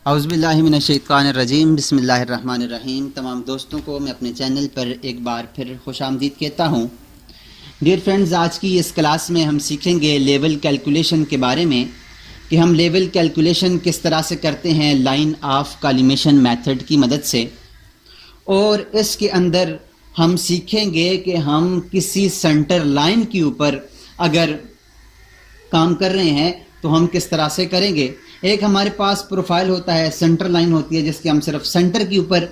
औज़ुबिल्लाहिमिनश्शैतानिर्रजीम बिस्मिल्लाहिर्रहमानिर्रहीम। तमाम दोस्तों को मैं अपने चैनल पर एक बार फिर खुशामदीद कहता हूँ। डियर फ्रेंड्स, आज की इस क्लास में हम सीखेंगे लेवल कैलकुलेशन के बारे में कि हम लेवल कैलकुलेशन किस तरह से करते हैं लाइन ऑफ कॉलिमेशन मेथड की मदद से। और इसके अंदर हम सीखेंगे कि हम किसी सेंटर लाइन के ऊपर अगर काम कर रहे हैं तो हम किस तरह से करेंगे। एक हमारे पास प्रोफाइल होता है, सेंटर लाइन होती है जिसके हम सिर्फ सेंटर के ऊपर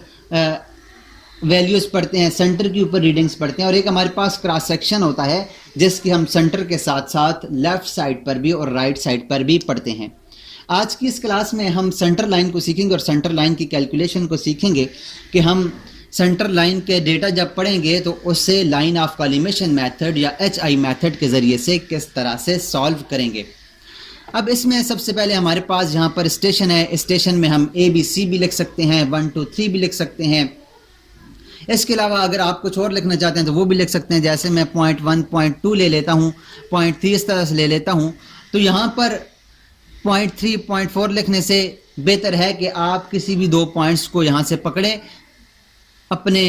वैल्यूज़ पढ़ते हैं, सेंटर के ऊपर रीडिंग्स पढ़ते हैं। और एक हमारे पास क्रॉस सेक्शन होता है जिसकी हम सेंटर के साथ साथ लेफ़्ट साइड पर भी और राइट साइड पर भी पढ़ते हैं। आज की इस क्लास में हम सेंटर लाइन को सीखेंगे और सेंटर लाइन की कैलकुलेशन को सीखेंगे कि हम सेंटर लाइन के डेटा जब पढ़ेंगे तो उससे लाइन ऑफ कॉलिमेशन मेथड या HI मेथड के ज़रिए से किस तरह से सॉल्व करेंगे। अब इसमें सबसे पहले हमारे पास यहाँ पर स्टेशन है। स्टेशन में हम ABC भी लिख सकते हैं, 1 2 3 भी लिख सकते हैं। इसके अलावा अगर आप कुछ और लिखना चाहते हैं तो वो भी लिख सकते हैं। जैसे मैं पॉइंट 1 पॉइंट 2 ले लेता हूँ, पॉइंट 3 इस तरह से ले लेता हूँ। तो यहाँ पर पॉइंट 3 पॉइंट 4 लिखने से बेहतर है कि आप किसी भी दो पॉइंट्स को यहाँ से पकड़ें अपने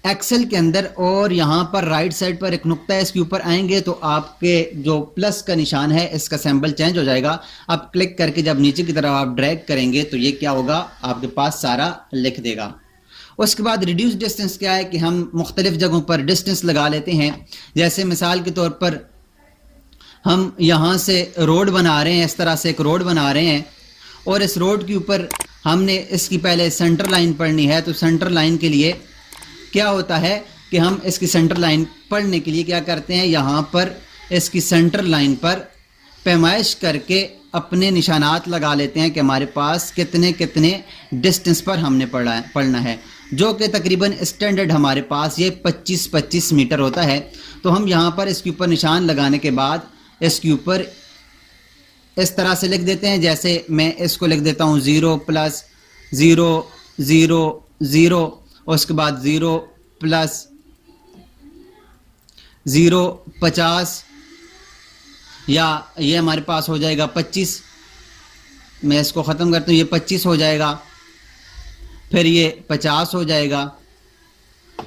एक्सेल के अंदर, और यहाँ पर राइट साइड पर एक नुक्ता है, इसके ऊपर आएंगे तो आपके जो प्लस का निशान है इसका सिंबल चेंज हो जाएगा। आप क्लिक करके जब नीचे की तरफ आप ड्रैग करेंगे तो ये क्या होगा, आपके पास सारा लिख देगा। उसके बाद रिड्यूस डिस्टेंस क्या है कि हम मुख्तलिफ जगहों पर डिस्टेंस लगा लेते हैं। जैसे मिसाल के तौर पर हम यहाँ से रोड बना रहे हैं, इस तरह से एक रोड बना रहे हैं और इस रोड के ऊपर हमने इसकी पहले सेंटर लाइन पढ़नी है। तो सेंटर लाइन के लिए क्या होता है कि हम इसकी सेंटर लाइन पढ़ने के लिए क्या करते हैं, यहाँ पर इसकी सेंटर लाइन पर पैमाइश करके अपने निशानात लगा लेते हैं कि हमारे पास कितने कितने डिस्टेंस पर हमने पढ़ना है, जो कि तकरीबन स्टैंडर्ड हमारे पास ये 25-25 मीटर होता है। तो हम यहाँ पर इसके ऊपर निशान लगाने के बाद इसके ऊपर इस तरह से लिख देते हैं। जैसे मैं इसको लिख देता हूँ 0 + 0 0 0, उसके बाद 0 + 0 50, या ये हमारे पास हो जाएगा 25। मैं इसको ख़त्म करता हूँ, ये 25 हो जाएगा, फिर ये 50 हो जाएगा,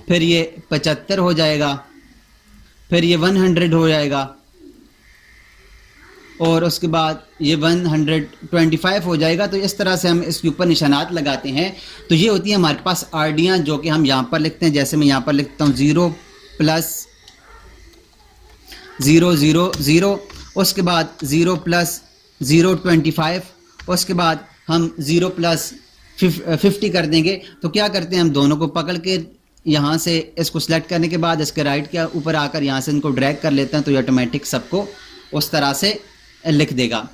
फिर ये 75 हो जाएगा, फिर ये 100 हो जाएगा, और उसके बाद ये 125 हो जाएगा। तो इस तरह से हम इसके ऊपर निशानात लगाते हैं। तो ये होती है हमारे पास आरडियाँ जो कि हम यहाँ पर लिखते हैं। जैसे मैं यहाँ पर लिखता हूँ 0 + 0 0 0, उसके बाद 0 + 0 25, उसके बाद हम 0 + 50 कर देंगे। तो क्या करते हैं, हम दोनों को पकड़ के यहाँ से इसको सिलेक्ट करने के बाद इसके राइट के ऊपर आकर यहाँ से इनको ड्रैग कर लेते हैं तो ये ऑटोमेटिक सबको उस तरह से लिख देगा।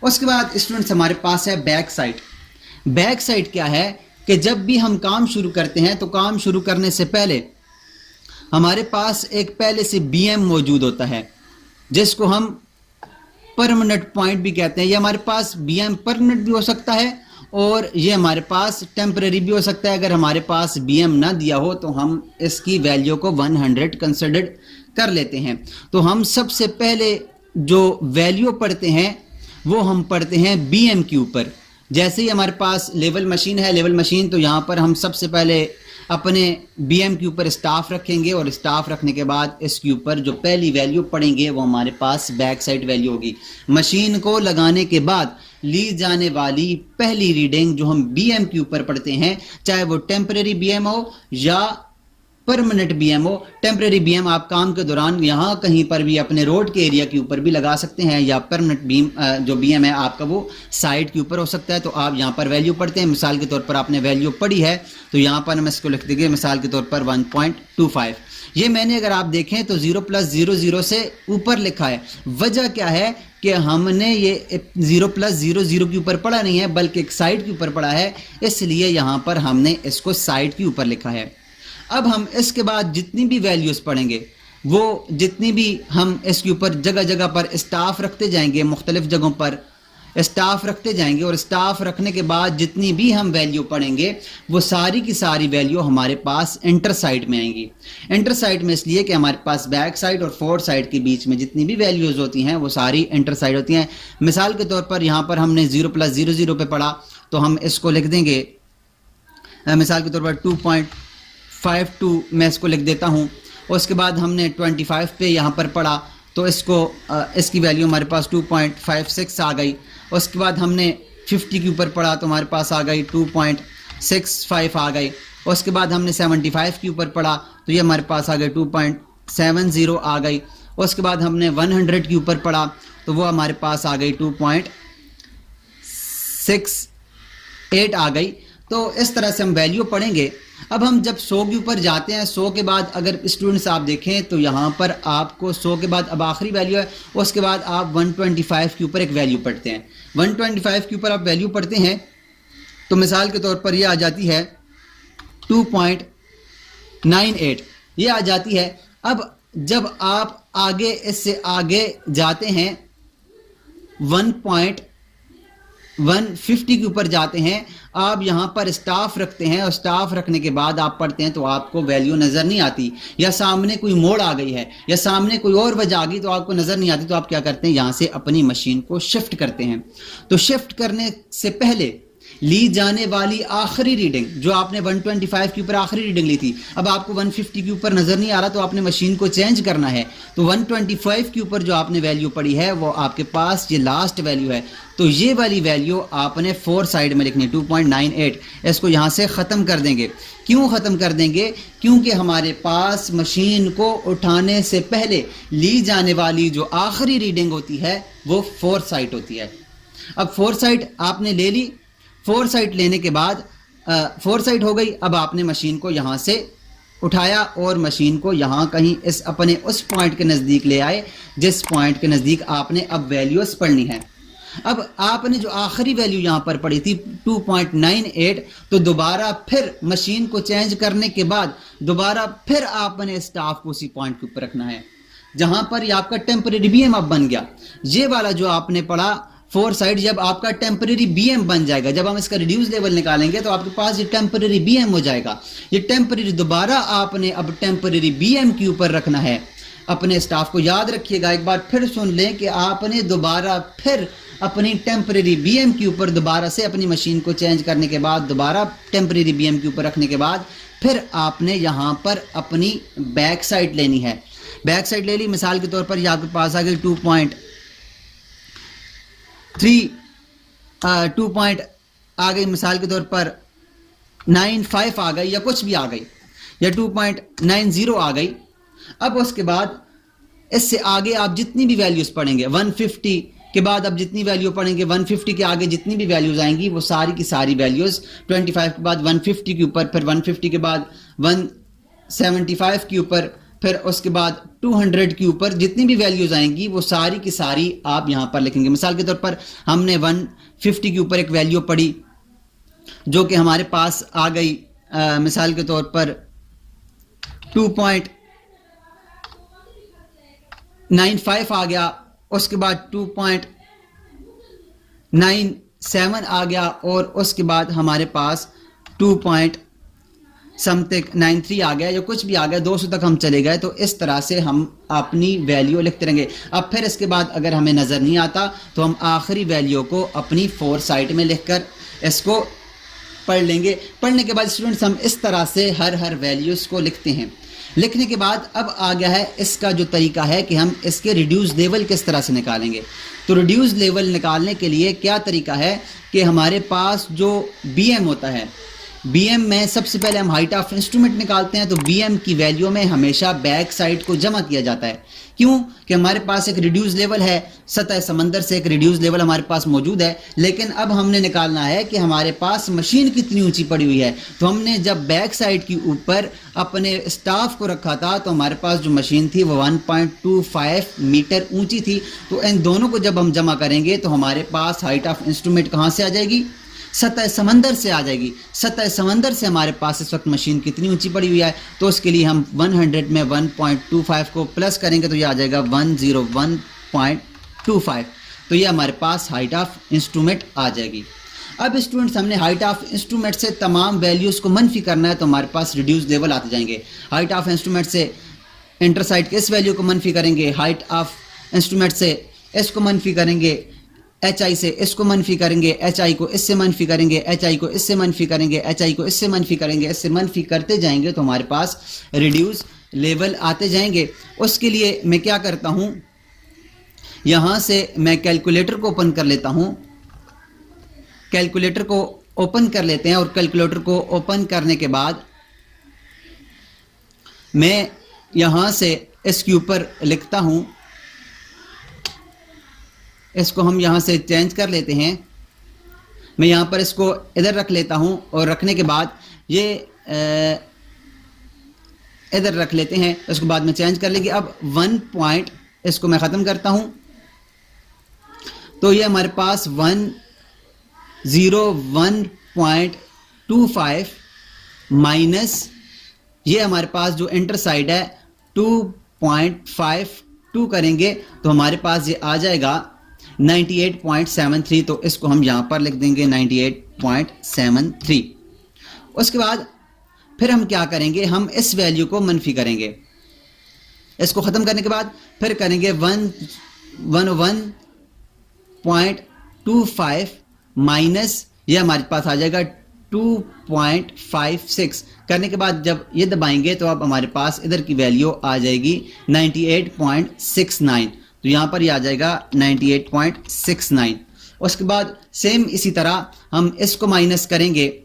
उसके बाद स्टूडेंट्स हमारे पास है बैक साइड। बैक साइड क्या है कि जब भी हम काम शुरू करते हैं तो काम शुरू करने से पहले हमारे पास एक पहले से BM मौजूद होता है जिसको हम परमानेंट पॉइंट भी कहते हैं। ये हमारे पास BM परमानेंट भी हो सकता है और ये हमारे पास टेम्परेरी भी हो सकता है। अगर हमारे पास BM ना दिया हो तो हम इसकी वैल्यू को 100 कंसिडर कर लेते हैं। तो हम सबसे पहले जो वैल्यू पढ़ते हैं वो हम पढ़ते हैं BM के ऊपर। जैसे ही हमारे पास लेवल मशीन है, लेवल मशीन, तो यहाँ पर हम सबसे पहले अपने BM के ऊपर स्टाफ रखेंगे और स्टाफ रखने के बाद इसके ऊपर जो पहली वैल्यू पढ़ेंगे वो हमारे पास बैक साइड वैल्यू होगी। मशीन को लगाने के बाद ली जाने वाली पहली रीडिंग जो हम BM के ऊपर पढ़ते हैं, चाहे वो टेम्परेरी BM हो या परमानेंट BM हो। टेम्परेरी BM आप काम के दौरान यहाँ कहीं पर भी अपने रोड के एरिया के ऊपर भी लगा सकते हैं, या परमानेंट जो BM है आपका वो साइड के ऊपर हो सकता है। तो आप यहाँ पर वैल्यू पढ़ते हैं। मिसाल के तौर पर आपने वैल्यू पढ़ी है तो यहाँ पर हम इसको लिख देंगे मिसाल के तौर पर 1.25। ये मैंने अगर आप देखें तो 0 + 0 0 से ऊपर लिखा है। वजह क्या है कि हमने ये 0 + 0 0 के ऊपर पढ़ा नहीं है बल्कि एक साइड के ऊपर पढ़ा है, इसलिए यहाँ पर हमने इसको साइड के ऊपर लिखा है। अब हम इसके बाद जितनी भी वैल्यूज़ पढ़ेंगे वो जितनी भी हम इसके ऊपर जगह जगह पर स्टाफ रखते जाएंगे मुख्तलिफ जगहों पर। स्टाफ रखते जाएंगे और स्टाफ रखने के बाद जितनी भी हम वैल्यू पढ़ेंगे वो सारी की सारी वैल्यू हमारे पास इंटर साइड में आएंगी। इंटर साइड में इसलिए कि हमारे पास बैक साइड और फोर साइड के बीच में जितनी भी वैल्यूज होती हैं वो सारी इंटर साइड होती हैं। मिसाल के तौर पर यहाँ पर हमने 0 + 0 0 पे पढ़ा तो हम इसको लिख देंगे, मिसाल के तौर पर 2.52 मैं इसको लिख देता हूँ। उसके बाद हमने 25 पे यहाँ पर पढ़ा तो इसकी वैल्यू हमारे पास 2.56 आ गई। उसके बाद हमने 50 के ऊपर पढ़ा तो हमारे पास आ गई 2.65 आ गई। उसके बाद हमने 75 के ऊपर पढ़ा तो ये हमारे पास आ गई 2.70 आ गई। उसके बाद हमने 100 के ऊपर पढ़ा तो वो हमारे पास आ गई 2.68 आ गई। तो इस तरह से हम वैल्यू पढ़ेंगे। अब हम जब 100 के ऊपर जाते हैं, 100 के बाद अगर स्टूडेंट्स आप देखें तो यहाँ पर आपको 100 के बाद अब आखिरी वैल्यू है, उसके बाद आप 125 के ऊपर एक वैल्यू पढ़ते हैं। 125 के ऊपर आप वैल्यू पढ़ते हैं तो मिसाल के तौर पर ये आ जाती है 2.98, ये आ जाती है। अब जब आप आगे इससे आगे जाते हैं 1.150 के ऊपर जाते हैं, आप यहाँ पर स्टाफ रखते हैं और स्टाफ रखने के बाद आप पढ़ते हैं तो आपको वैल्यू नज़र नहीं आती, या सामने कोई मोड़ आ गई है या सामने कोई और वजह आ गई तो आपको नज़र नहीं आती। तो आप क्या करते हैं, यहाँ से अपनी मशीन को शिफ्ट करते हैं। तो शिफ्ट करने से पहले ली जाने वाली आखिरी रीडिंग जो आपने 125 के ऊपर आखिरी रीडिंग ली थी, अब आपको 150 के ऊपर नज़र नहीं आ रहा तो आपने मशीन को चेंज करना है। तो 125 के ऊपर जो आपने वैल्यू पढ़ी है वो आपके पास ये लास्ट वैल्यू है। तो ये वाली वैल्यू आपने 4 साइड में लिखनी, 2.98। इसको यहाँ से ख़त्म कर देंगे। क्यों ख़त्म कर देंगे? क्योंकि हमारे पास मशीन को उठाने से पहले ली जाने वाली जो आखिरी रीडिंग होती है वो 4 साइड होती है। अब 4 साइड आपने ले ली, 4 साइड लेने के बाद 4 साइड हो गई। अब आपने मशीन को यहाँ से उठाया और मशीन को यहाँ कहीं इस अपने उस पॉइंट के नज़दीक ले आए जिस पॉइंट के नज़दीक आपने अब वैल्यूज पढ़नी है। अब आपने जो आखिरी वैल्यू यहाँ पर पढ़ी थी 2.98, तो दोबारा फिर मशीन को चेंज करने के बाद दोबारा फिर आपने स्टाफ को उसी पॉइंट के ऊपर रखना है जहाँ पर ये आपका टेम्परेरी बीएम अब बन गया। ये वाला जो आपने पढ़ा 4 साइड जब आपका टेम्परेरी बीएम बन जाएगा, जब हम इसका रिड्यूस लेवल निकालेंगे तो आपके पास ये टेम्परेरी बीएम हो जाएगा। ये टेम्परेरी दोबारा आपने अब टेम्परेरी बीएम के ऊपर रखना है। अपने स्टाफ को याद रखिएगा, एक बार फिर सुन लें कि आपने दोबारा फिर अपनी टेम्परेरी बीएम के ऊपर दोबारा से अपनी मशीन को चेंज करने के बाद दोबारा टेम्परेरी बीएम के ऊपर रखने के बाद फिर आपने यहाँ पर अपनी बैक साइड लेनी है। बैक साइड ले ली, मिसाल के तौर पर ये आपके पास आ गई 2 पॉइंट आ गई, मिसाल के तौर पर 95 आ गई या कुछ भी आ गई या 2.90 आ गई। अब उसके बाद इससे आगे आप जितनी भी वैल्यूज पढ़ेंगे 150 के बाद अब जितनी वैल्यू पढ़ेंगे 150 के आगे जितनी भी वैल्यूज आएंगी वो सारी की सारी वैल्यूज 25 के बाद 150 के ऊपर, फिर 150 के बाद 175 के ऊपर, फिर उसके बाद 200 के ऊपर जितनी भी वैल्यूज आएंगी वो सारी की सारी आप यहाँ पर लिखेंगे। मिसाल के तौर पर हमने 150 के ऊपर एक वैल्यू पढ़ी जो कि हमारे पास आ गई, मिसाल के तौर पर 2.95 आ गया, उसके बाद 2.97 आ गया और उसके बाद हमारे पास 2.93 आ गया या कुछ भी आ गया, 200 तक हम चले गए। तो इस तरह से हम अपनी वैल्यू लिखते रहेंगे। अब फिर इसके बाद अगर हमें नज़र नहीं आता तो हम आखिरी वैल्यू को अपनी 4 साइड में लिखकर इसको पढ़ लेंगे। पढ़ने के बाद स्टूडेंट्स हम इस तरह से हर वैल्यूज़ को लिखते हैं। लिखने के बाद अब आ गया है इसका जो तरीका है कि हम इसके रिड्यूस लेवल किस तरह से निकालेंगे। तो रिड्यूस लेवल निकालने के लिए क्या तरीका है कि हमारे पास जो बीएम होता है, बीएम में सबसे पहले हम हाइट ऑफ इंस्ट्रूमेंट निकालते हैं। तो बीएम की वैल्यू में हमेशा बैक साइड को जमा किया जाता है। क्यों? कि हमारे पास एक रिड्यूस लेवल है, सतह समंदर से एक रिड्यूस लेवल हमारे पास मौजूद है, लेकिन अब हमने निकालना है कि हमारे पास मशीन कितनी ऊंची पड़ी हुई है। तो हमने जब बैक साइड के ऊपर अपने स्टाफ को रखा था तो हमारे पास जो मशीन थी वो 1.25 मीटर ऊंची थी। तो इन दोनों को जब हम जमा करेंगे तो हमारे पास हाइट ऑफ इंस्ट्रूमेंट कहाँ से आ जाएगी? सतह समंदर से आ जाएगी। सतह समंदर से हमारे पास इस वक्त मशीन कितनी ऊंची पड़ी हुई है, तो उसके लिए हम 100 में 1.25 को प्लस करेंगे तो ये आ जाएगा 101.25। तो ये हमारे पास हाइट ऑफ इंस्ट्रूमेंट आ जाएगी। अब स्टूडेंट्स हमने हाइट ऑफ इंस्ट्रूमेंट से तमाम वैल्यूज़ को मनफी करना है, तो हमारे पास रिड्यूस लेवल आते जाएंगे। हाइट ऑफ इंस्ट्रूमेंट से इंटरसाइड के इस वैल्यू को मनफी करेंगे, हाइट ऑफ इंस्ट्रूमेंट से इसको मनफी करेंगे, एच आई से इसको मनफी करेंगे, एच आई को इससे मनफी करेंगे, एच आई को इससे मनफी करेंगे, एच आई को इससे मनफी करेंगे, इससे मनफी करते जाएंगे तो हमारे पास रिड्यूस लेवल आते जाएंगे। उसके लिए मैं क्या करता हूँ, यहाँ से मैं कैलकुलेटर को ओपन कर लेता हूँ। कैलकुलेटर को ओपन कर लेते हैं और कैलकुलेटर को ओपन करने के बाद मैं यहाँ से इसके ऊपर लिखता हूँ, इसको हम यहाँ से चेंज कर लेते हैं। मैं यहाँ पर इसको इधर रख लेता हूँ और रखने के बाद ये इधर रख लेते हैं, उसके बाद में चेंज कर लेंगे। अब 1 पॉइंट इसको मैं ख़त्म करता हूँ, तो ये हमारे पास 101.25 माइनस ये हमारे पास जो इंटरसाइड है 2.52 करेंगे तो हमारे पास ये आ जाएगा 98.73। तो इसको हम यहाँ पर लिख देंगे 98.73। उसके बाद फिर हम क्या करेंगे, हम इस वैल्यू को मनफी करेंगे। इसको ख़त्म करने के बाद फिर करेंगे 101.25 माइनस ये हमारे पास आ जाएगा 2.56। करने के बाद जब ये दबाएंगे तो अब हमारे पास इधर की वैल्यू आ जाएगी 98.69। तो यहाँ पर ये आ जाएगा 98.69। उसके बाद सेम इसी तरह हम इसको माइनस करेंगे,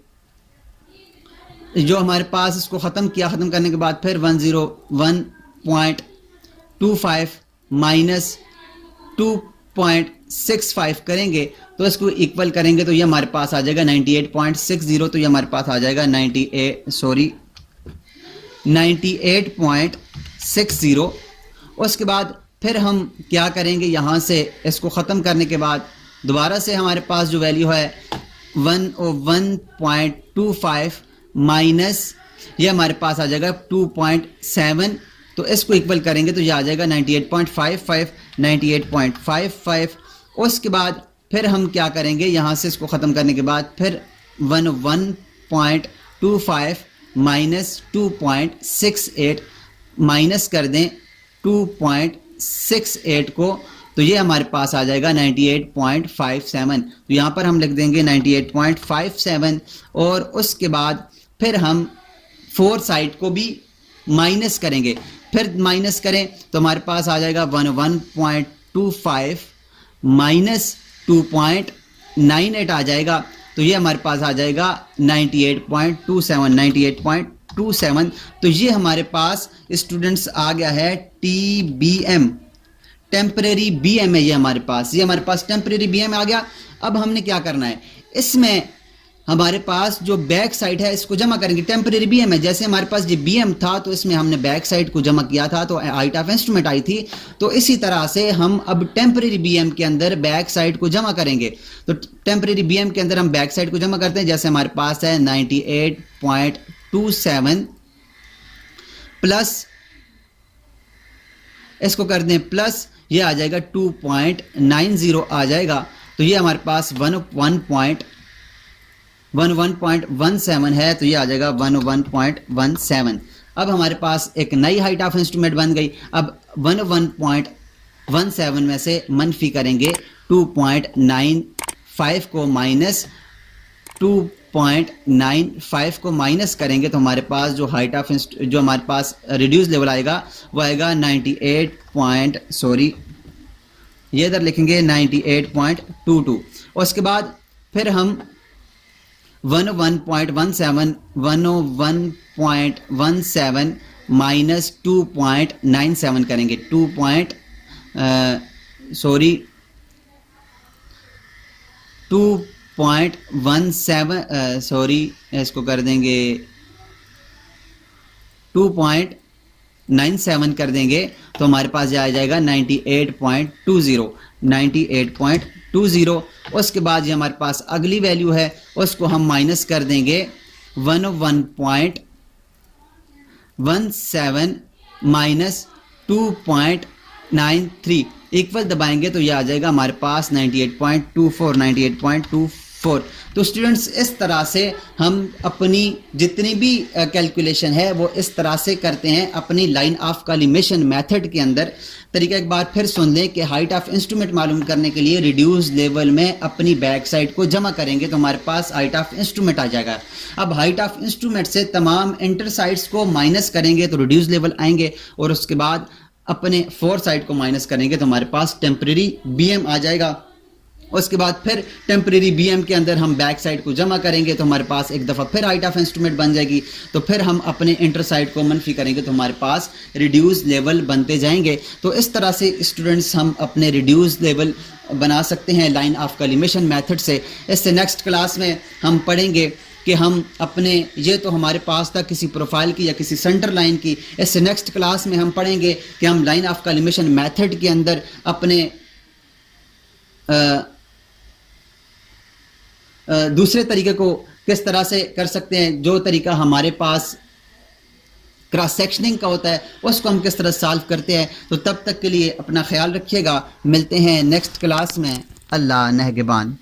जो हमारे पास इसको ख़त्म किया। ख़त्म करने के बाद फिर 101.25 माइनस 2.65 करेंगे तो इसको इक्वल करेंगे तो ये हमारे पास आ जाएगा 98.60। तो ये हमारे पास आ जाएगा 98.60। उसके बाद फिर हम क्या करेंगे, यहाँ से इसको ख़त्म करने के बाद दोबारा से हमारे पास जो वैल्यू है 101.25 माइनस ये हमारे पास आ जाएगा 2.7। तो इसको इक्वल करेंगे तो ये आ जाएगा 98.55। उसके बाद फिर हम क्या करेंगे, यहाँ से इसको ख़त्म करने के बाद फिर 101.25 माइनस 2.68 माइनस कर दें 2.68 को, तो ये हमारे पास आ जाएगा 98.57। तो यहाँ पर हम लिख देंगे 98.57। और उसके बाद फिर हम 4 साइड को भी माइनस करेंगे। फिर माइनस करें तो हमारे पास आ जाएगा 101.25 माइनस 2.98 आ जाएगा। तो ये हमारे पास आ जाएगा 98.27। तो ये हमारे पास स्टूडेंट्स आ गया है TBM, टेम्परेरी BM है। ये हमारे पास टेम्परेरी BM आ गया। अब हमने क्या करना है, इसमें हमारे पास जो बैक साइड है इसको जमा करेंगे। टेम्परेरी BM है, जैसे हमारे पास ये BM था तो इसमें हमने बैक साइड को जमा किया था तो हाइट ऑफ इंस्ट्रूमेंट आई थी। तो इसी तरह से हम अब टेम्परेरी BM के अंदर बैक साइड को जमा करेंगे। तो टेम्परेरी BM के अंदर हम बैक साइड को जमा करते हैं, जैसे हमारे पास है 98.27 प्लस इसको कर दें प्लस ये आ जाएगा 2.90 आ जाएगा। तो ये हमारे पास 11.17 है, तो ये आ जाएगा 101.17। अब हमारे पास एक नई हाइट ऑफ इंस्ट्रूमेंट बन गई। अब 101.17 में से मनफी करेंगे 2.95 को माइनस 2.95 को माइनस करेंगे तो हमारे पास जो हाइट ऑफ जो हमारे पास रिड्यूस लेवल आएगा वो आएगा 98. ये इधर लिखेंगे 98.22। उसके बाद फिर हम 101.17 माइनस 2.97 करेंगे। 2.17 इसको कर देंगे 2.97 कर देंगे तो हमारे पास आ जाएगा 98.20। उसके बाद ये हमारे पास अगली वैल्यू है उसको हम माइनस कर देंगे 101.17 माइनस 2.93। इक्वल दबाएंगे तो ये आ जाएगा हमारे पास 98.24 98.24। तो स्टूडेंट्स इस तरह से हम अपनी जितनी भी कैलकुलेशन है वो इस तरह से करते हैं अपनी लाइन ऑफ कॉलिमेशन मेथड के अंदर। तरीका एक बार फिर सुन लें कि हाइट ऑफ इंस्ट्रूमेंट मालूम करने के लिए रिड्यूस लेवल में अपनी बैक साइड को जमा करेंगे तो हमारे पास हाइट ऑफ इंस्ट्रूमेंट आ जाएगा। अब हाइट ऑफ इंस्ट्रूमेंट से तमाम इंटर साइड्स को माइनस करेंगे तो रिड्यूस लेवल आएंगे, और उसके बाद अपने फोर साइड को माइनस करेंगे तो हमारे पास टेम्परेरी बीएम आ जाएगा। उसके बाद फिर टेम्परेरी बीएम के अंदर हम बैक साइड को जमा करेंगे तो हमारे पास एक दफ़ा फिर हाइट ऑफ इंस्ट्रूमेंट बन जाएगी। तो फिर हम अपने इंटर साइड को मनफी करेंगे तो हमारे पास रिड्यूस लेवल बनते जाएंगे। तो इस तरह से स्टूडेंट्स हम अपने रिड्यूस लेवल बना सकते हैं लाइन ऑफ कॉलिमेशन मेथड से। इससे नेक्स्ट क्लास में हम पढ़ेंगे कि हम अपने, ये तो हमारे पास था किसी प्रोफाइल की या किसी सेंटर लाइन की, इससे नेक्स्ट क्लास में हम पढ़ेंगे कि हम लाइन ऑफ कॉलिमेशन मेथड के अंदर अपने दूसरे तरीके को किस तरह से कर सकते हैं। जो तरीका हमारे पास क्रॉस सेक्शनिंग का होता है उसको हम किस तरह सॉल्व करते हैं। तो तब तक के लिए अपना ख्याल रखिएगा, मिलते हैं नेक्स्ट क्लास में। अल्लाह नेहगबान।